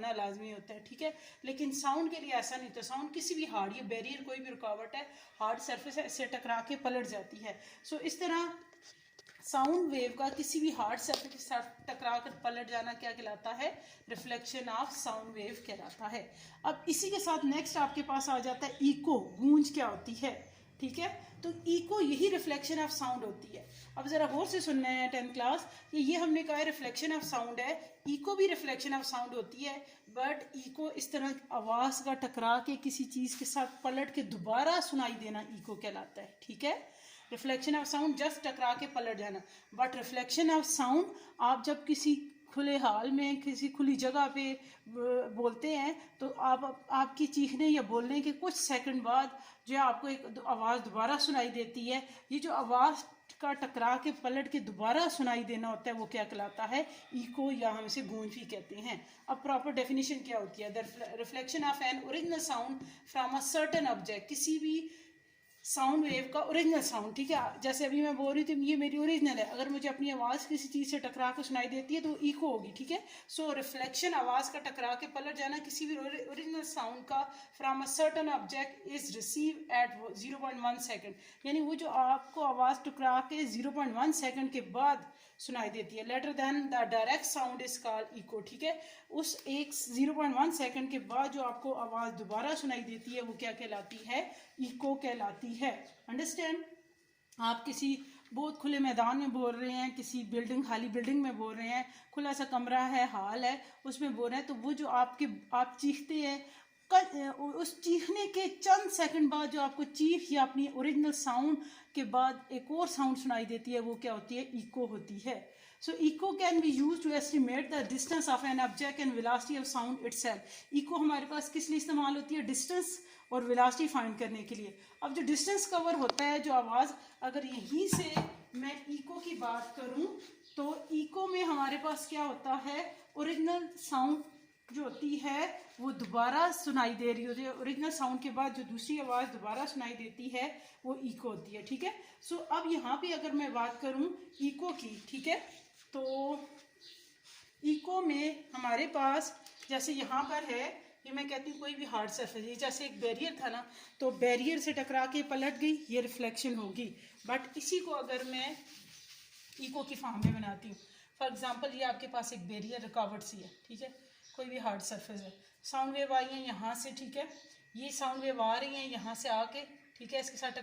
आना लाजमी होता है, ठीक है। लेकिन साउंड के लिए ऐसा नहीं होता। साउंड किसी भी हार्ड, ये बैरियर कोई भी रुकावट है हार्ड सरफेस से टकरा के पलट जाती है। सो इस तरह साउंड वेव का किसी भी हार्ड सरफेस के साथ टकरा कर पलट जाना क्या कहलाता है? रिफ्लेक्शन ऑफ साउंड वेव कहलाता है। अब इसी के साथ नेक्स्ट आपके पास आ जाता है इको, गूंज क्या होती है, ठीक है। तो इको यही रिफ्लेक्शन ऑफ साउंड होती है। अब जरा गौर से सुनना है 10th क्लास, ये हमने कहा है रिफ्लेक्शन ऑफ साउंड है, इको भी रिफ्लेक्शन ऑफ साउंड होती है। बट इको इस तरह आवाज़ का टकरा के किसी चीज़ के साथ पलट के दोबारा सुनाई देना इको कहलाता है, ठीक है। रिफ्लेक्शन ऑफ साउंड जस्ट टकरा के पलट जाना, बट रिफ्लेक्शन ऑफ साउंड आप जब किसी खुले हाल में किसी खुली जगह पे बोलते हैं तो आपकी चीखने या बोलने के कुछ सेकंड बाद जो आपको एक आवाज़ दोबारा सुनाई देती है, ये जो आवाज़ का टकरा के पलट के दोबारा सुनाई देना होता है वो क्या कहलाता है? इको, या हम इसे गूंज भी कहते हैं। अब प्रॉपर डेफिनेशन क्या होती है? The reflection of an original sound from a certain object, किसी भी साउंड वेव का ओरिजिनल साउंड, ठीक है। जैसे अभी मैं बोल रही थी ये मेरी ओरिजिनल है, अगर मुझे अपनी आवाज़ किसी चीज़ से टकरा के सुनाई देती है तो इको होगी, ठीक है। सो रिफ्लेक्शन आवाज़ का टकरा के पलट जाना किसी भी ओरिजिनल साउंड का from a certain object is receive at 0.1 second, यानी वो जो आपको आवाज़ टकरा के 0.1 सेकेंड के बाद सुनाई देती है। Later than the direct sound is called echo, ठीक है। उस एक 0.1 सेकेंड के बाद जो आपको आवाज़ दोबारा सुनाई देती है वो क्या कहलाती है? इको कहलाती है। अंडरस्टैंड? आप किसी बहुत खुले मैदान में बोल रहे हैं, किसी बिल्डिंग, खाली बिल्डिंग में बोल रहे हैं, खुला सा कमरा है, हॉल है, उसमें बोल रहे हैं, तो वो जो आप चीखते हैं, उस चीखने के चंद सेकंड बाद जो आपको चीख या अपनी ओरिजिनल साउंड के बाद एक और साउंड सुनाई देती है वो क्या होती है? इको होती है। So echo can be use to estimate the distance of an object and velocity of sound itself. Echo हमारे पास किस लिए इस्तेमाल होती है? डिस्टेंस और वेलोसिटी फाइंड करने के लिए। अब जो डिस्टेंस कवर होता है, जो आवाज़, अगर यहीं से मैं इको की बात करूं तो इको में हमारे पास क्या होता है? ओरिजिनल साउंड जो होती है वो दोबारा सुनाई दे रही होती है। ओरिजिनल साउंड के बाद जो दूसरी आवाज़ दोबारा सुनाई देती है वो इको होती है, ठीक है। सो अब यहाँ पे अगर मैं बात करूँ इको की, ठीक है, तो इको में हमारे पास जैसे यहाँ पर है, ये मैं कहती हूँ कोई भी हार्ड सरफेस, ये जैसे एक बैरियर था ना, तो बैरियर से टकरा के पलट गई, ये रिफ्लेक्शन होगी। बट इसी को अगर मैं इको की फॉर्म में बनाती हूँ, फॉर एग्जांपल ये आपके पास एक बैरियर रुकावट सी है, ठीक है, कोई भी हार्ड सरफेस है, साउंड वेव आई है यहाँ से, ठीक है, ये साउंड वेव आ रही है यहाँ से आके, ठीक है, इसके साथ